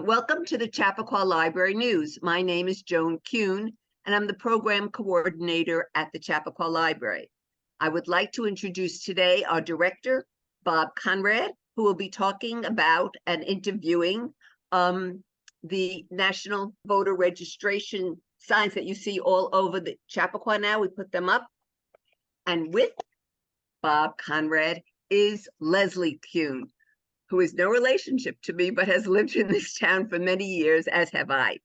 Welcome to the Chappaqua Library News. My name is Joan Kuhn, and I'm the program coordinator at the Chappaqua Library. I would like to introduce today our director, Bob Conrad, who will be talking about and interviewing the national voter registration signs that you see all over the Chappaqua now. We put them up. And with Bob Conrad is Leslie Kuhn, who is no relationship to me, but has lived in this town for many years, as have I.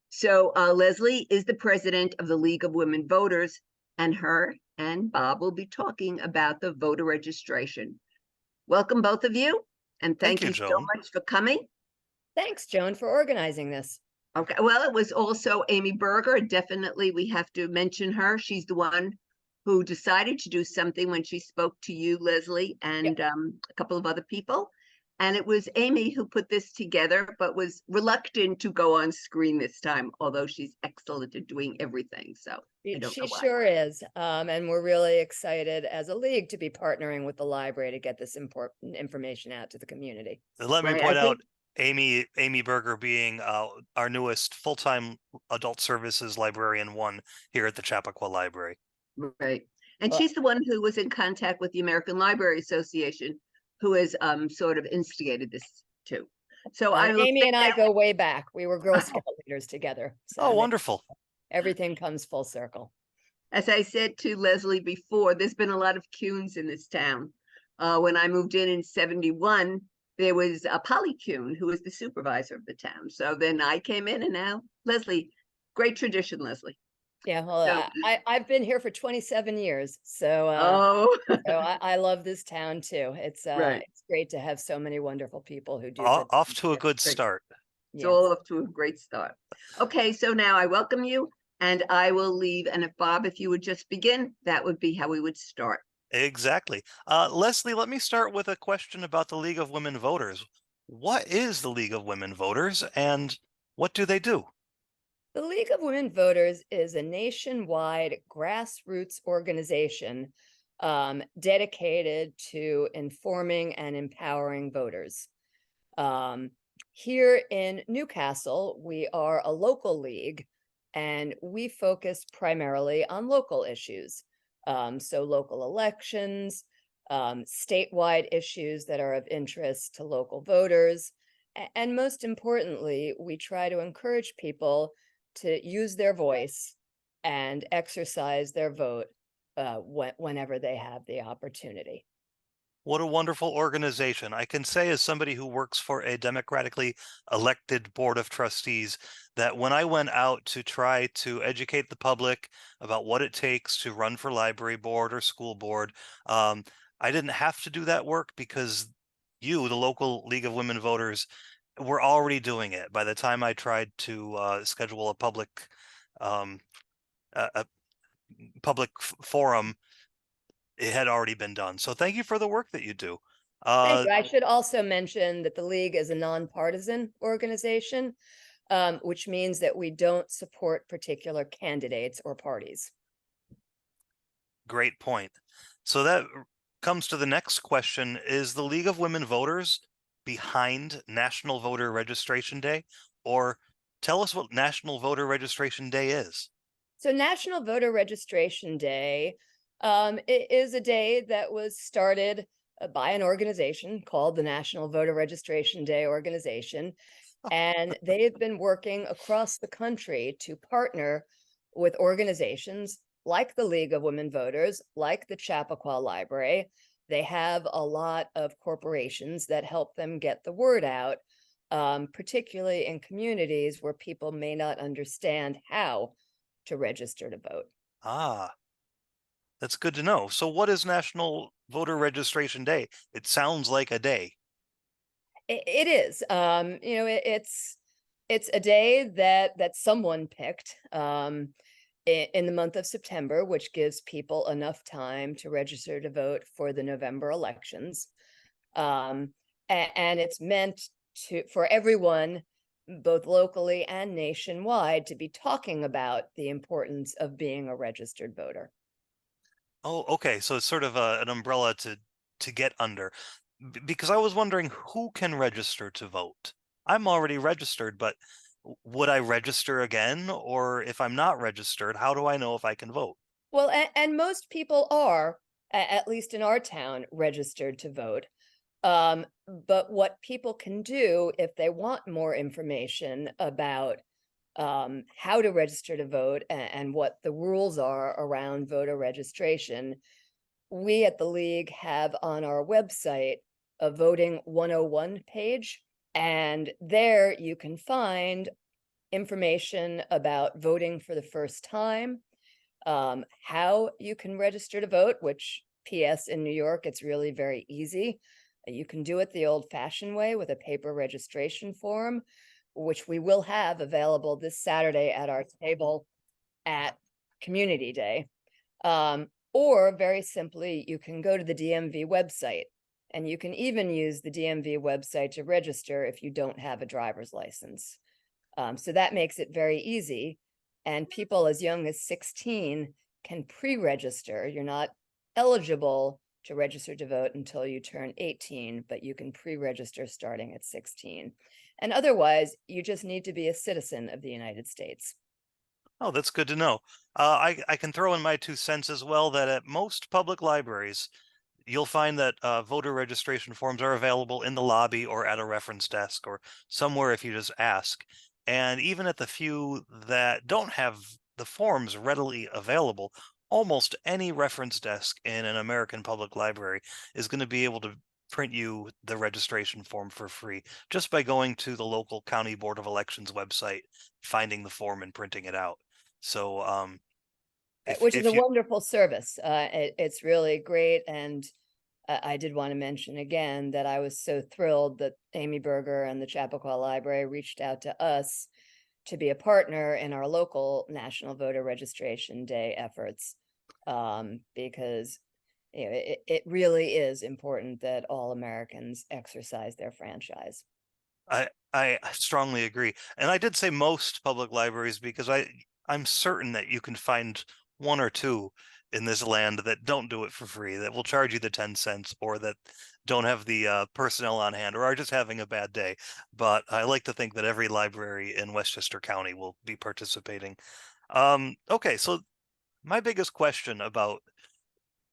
So Leslie is the president of the League of Women Voters, and her and Bob will be talking about the voter registration. Welcome, both of you, and thank you so Joan. much for coming. Thanks, Joan, for organizing this. Okay, well, it was also Amy Berger. Definitely, we have to mention her. She's the one who decided to do something when she spoke to you, Leslie, and a couple of other people. And it was Amy who put this together, but was reluctant to go on screen this time, although she's excellent at doing everything. So I don't know why. Sure is. And we're really excited as a league to be partnering with the library to get this important information out to the community. Let me point out Amy Berger being our newest full-time adult services librarian one here at the Chappaqua Library. Right. And she's the one who was in contact with the American Library Association, who has sort of instigated this too. So Amy and I go way back. We were Girl Scout leaders together. So wonderful. Everything comes full circle. As I said to Leslie before, there's been a lot of Kuhns in this town. When I moved in 71, there was Polly Kuhn, who was the supervisor of the town. So then I came in, and now Leslie. Great tradition, Leslie. Yeah, well, I've been here for 27 years, so I love this town too. It's great to have so many wonderful people who do off to a good start. It's all off to a great start. Okay, so now I welcome you, and I will leave. And if you would just begin, that would be how we would start. Exactly. Leslie, let me start with a question about the League of Women Voters. What is the League of Women Voters, and what do they do? The League of Women Voters is a nationwide grassroots organization dedicated to informing and empowering voters. Here in Newcastle, we are a local league, and we focus primarily on local issues. So local elections, statewide issues that are of interest to local voters, and most importantly, we try to encourage people to use their voice and exercise their vote whenever they have the opportunity. What a wonderful organization. I can say, as somebody who works for a democratically elected board of trustees, that when I went out to try to educate the public about what it takes to run for library board or school board, I didn't have to do that work because you, the local League of Women Voters, were already doing it. By the time I tried to schedule a public forum, it had already been done. So thank you for the work that you do. Thank you. I should also mention that the League is a nonpartisan organization, which means that we don't support particular candidates or parties. Great point. So that comes to the next question. Is the League of Women Voters behind National Voter Registration Day? Or tell us what National Voter Registration Day is. So National Voter Registration Day it is a day that was started by an organization called the National Voter Registration Day Organization. And they've been working across the country to partner with organizations like the League of Women Voters, like the Chappaqua Library. They have a lot of corporations that help them get the word out, particularly in communities where people may not understand how to register to vote. That's good to know. So what is National Voter Registration Day? It sounds like a day. It is. It's a day that someone picked in the month of September, which gives people enough time to register to vote for the November elections. And it's meant for everyone, both locally and nationwide, to be talking about the importance of being a registered voter. Oh, okay. So it's sort of an umbrella to get under. Because I was wondering, who can register to vote? I'm already registered, but would I register again? Or if I'm not registered, how do I know if I can vote? Well, and most people are, at least in our town, registered to vote. But what people can do if they want more information about how to register to vote and what the rules are around voter registration, we at the League have on our website a Voting 101 page. And there you can find information about voting for the first time, how you can register to vote, which PS in New York, it's really very easy. You can do it the old-fashioned way with a paper registration form, which we will have available this Saturday at our table at Community Day. Or very simply, you can go to the DMV website, and you can even use the DMV website to register if you don't have a driver's license. So that makes it very easy. And people as young as 16 can pre-register. You're not eligible to register to vote until you turn 18, but you can pre-register starting at 16. And otherwise, you just need to be a citizen of the United States. Oh, that's good to know. I can throw in my 2 cents as well that at most public libraries, you'll find that voter registration forms are available in the lobby or at a reference desk or somewhere if you just ask. And even at the few that don't have the forms readily available, almost any reference desk in an American public library is going to be able to print you the registration form for free just by going to the local county board of elections website, finding the form and printing it out. So Which is a if you wonderful service. It's really great. And I did want to mention again that I was so thrilled that Amy Berger and the Chappaqua Library reached out to us to be a partner in our local National Voter Registration Day efforts, because it really is important that all Americans exercise their franchise. I strongly agree. And I did say most public libraries because I'm certain that you can find one or two in this land that don't do it for free, that will charge you the 10 cents or that don't have the personnel on hand or are just having a bad day. But I like to think that every library in Westchester County will be participating. Okay, so my biggest question about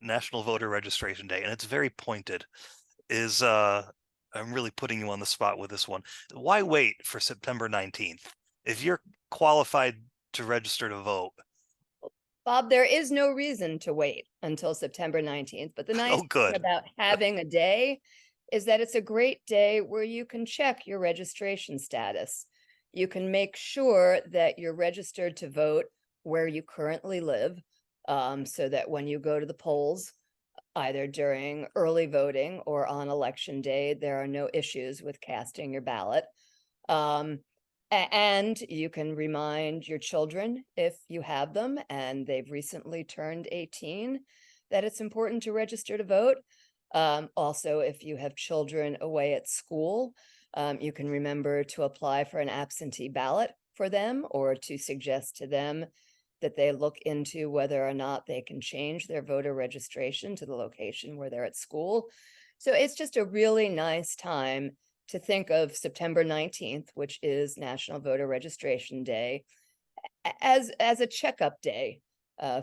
National Voter Registration Day, and it's very pointed, is I'm really putting you on the spot with this one. Why wait for September 19th? If you're qualified to register to vote, Bob, there is no reason to wait until September 19th, but the nice oh, thing good. about having a day is that it's a great day where you can check your registration status. You can make sure that you're registered to vote where you currently live, so that when you go to the polls, either during early voting or on election day, there are no issues with casting your ballot. And you can remind your children, if you have them and they've recently turned 18, that it's important to register to vote. Also, if you have children away at school, you can remember to apply for an absentee ballot for them or to suggest to them that they look into whether or not they can change their voter registration to the location where they're at school. So it's just a really nice time to think of September 19th, which is National Voter Registration Day, as a checkup day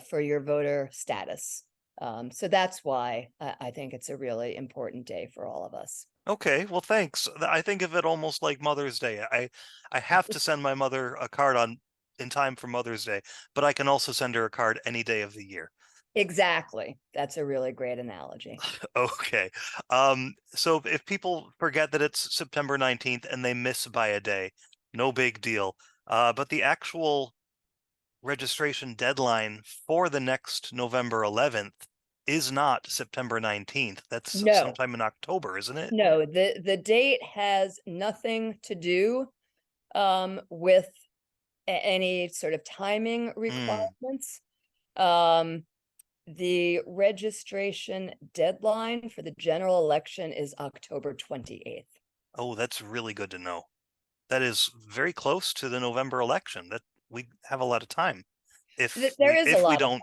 for your voter status. So that's why I think it's a really important day for all of us. Okay, well, thanks. I think of it almost like Mother's Day. I have to send my mother a card on in time for Mother's Day, but I can also send her a card any day of the year. Exactly. That's a really great analogy. Okay. So if people forget that it's September 19th and they miss by a day, no big deal. But the actual registration deadline for the next November 11th is not September 19th. That's No, sometime in October, isn't it? no, the date has nothing to do with any sort of timing Hmm. requirements. The registration deadline for the general election is October 28th. Oh, that's really good to know. That is very close to the November election. That we have a lot of time. There is a If we lot of don't,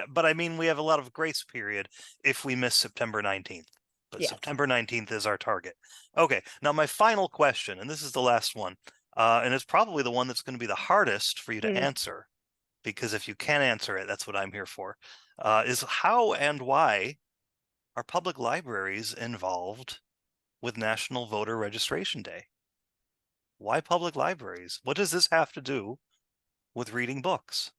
but I mean we have a lot of grace period if we miss September 19th. but Yes. September 19th is our target. Okay, now my final question, and this is the last one, and it's probably the one that's going to be the hardest for you to answer, because if you can answer it, that's what I'm here for, is how and why are public libraries involved with National Voter Registration Day? Why public libraries? What does this have to do with reading books?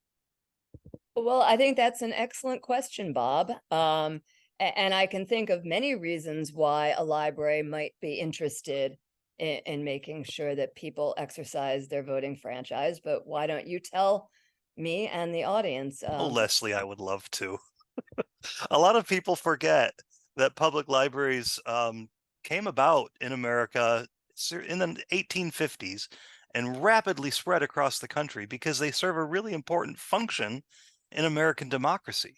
Well, I think that's an excellent question, Bob. And I can think of many reasons why a library might be interested in making sure that people exercise their voting franchise. But why don't you tell me and the audience? Oh, Leslie, I would love to. A lot of people forget that public libraries came about in America in the 1850s and rapidly spread across the country because they serve a really important function in American democracy.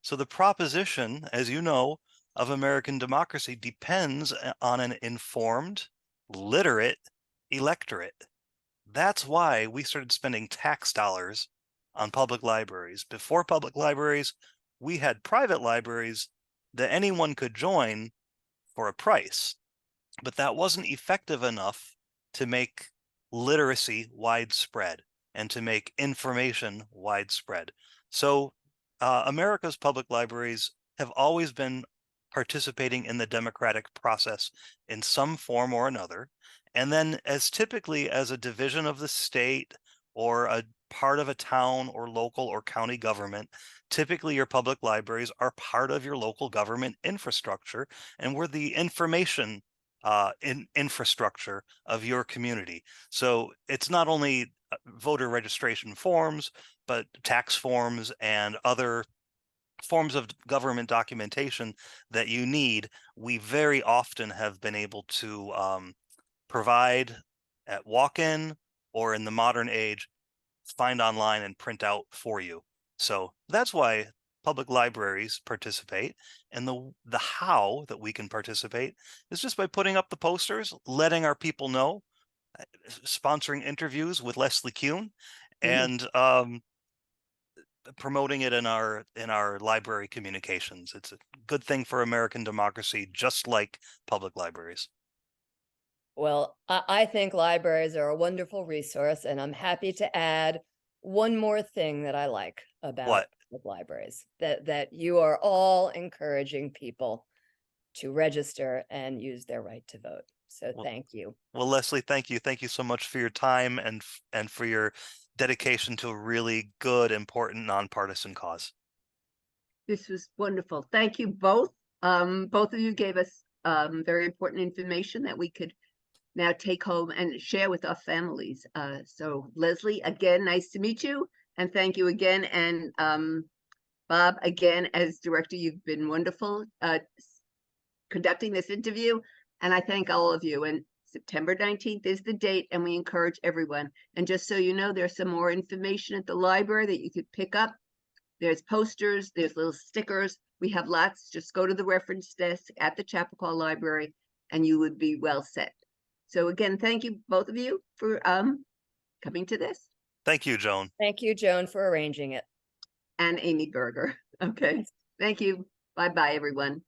So the proposition, as you know, of American democracy depends on an informed, literate electorate. That's why we started spending tax dollars on public libraries. Before public libraries, we had private libraries that anyone could join for a price, but that wasn't effective enough to make literacy widespread and to make information widespread. So America's public libraries have always been participating in the democratic process in some form or another. And then as typically as a division of the state or a part of a town or local or county government, typically your public libraries are part of your local government infrastructure, and we're the information infrastructure of your community. So it's not only voter registration forms, but tax forms and other forms of government documentation that you need. We very often have been able to provide at walk-in, or in the modern age, find online and print out for you. So that's why public libraries participate, and the how that we can participate is just by putting up the posters, letting our people know, sponsoring interviews with Leslie Kuhn, and promoting it in our library communications. It's a good thing for American democracy, just like public libraries. Well, I think libraries are a wonderful resource, and I'm happy to add one more thing that I like about What? public libraries, that you are all encouraging people to register and use their right to vote. So Well, thank you. Well, Leslie, thank you. Thank you so much for your time and for your dedication to a really good, important, nonpartisan cause. This was wonderful. Thank you both. Both of you gave us very important information that we could now take home and share with our families. So Leslie, again, nice to meet you. And thank you again. And Bob, again, as director, you've been wonderful conducting this interview. And I thank all of you. And September 19th is the date, and we encourage everyone. And just so you know, there's some more information at the library that you could pick up. There's posters, there's little stickers. We have lots. Just go to the reference desk at the Chappaqua Library and you would be well set. So again, thank you, both of you, for coming to this. Thank you, Joan. Thank you, Joan, for arranging it. And Amy Berger. Okay. Thank you. Bye-bye, everyone.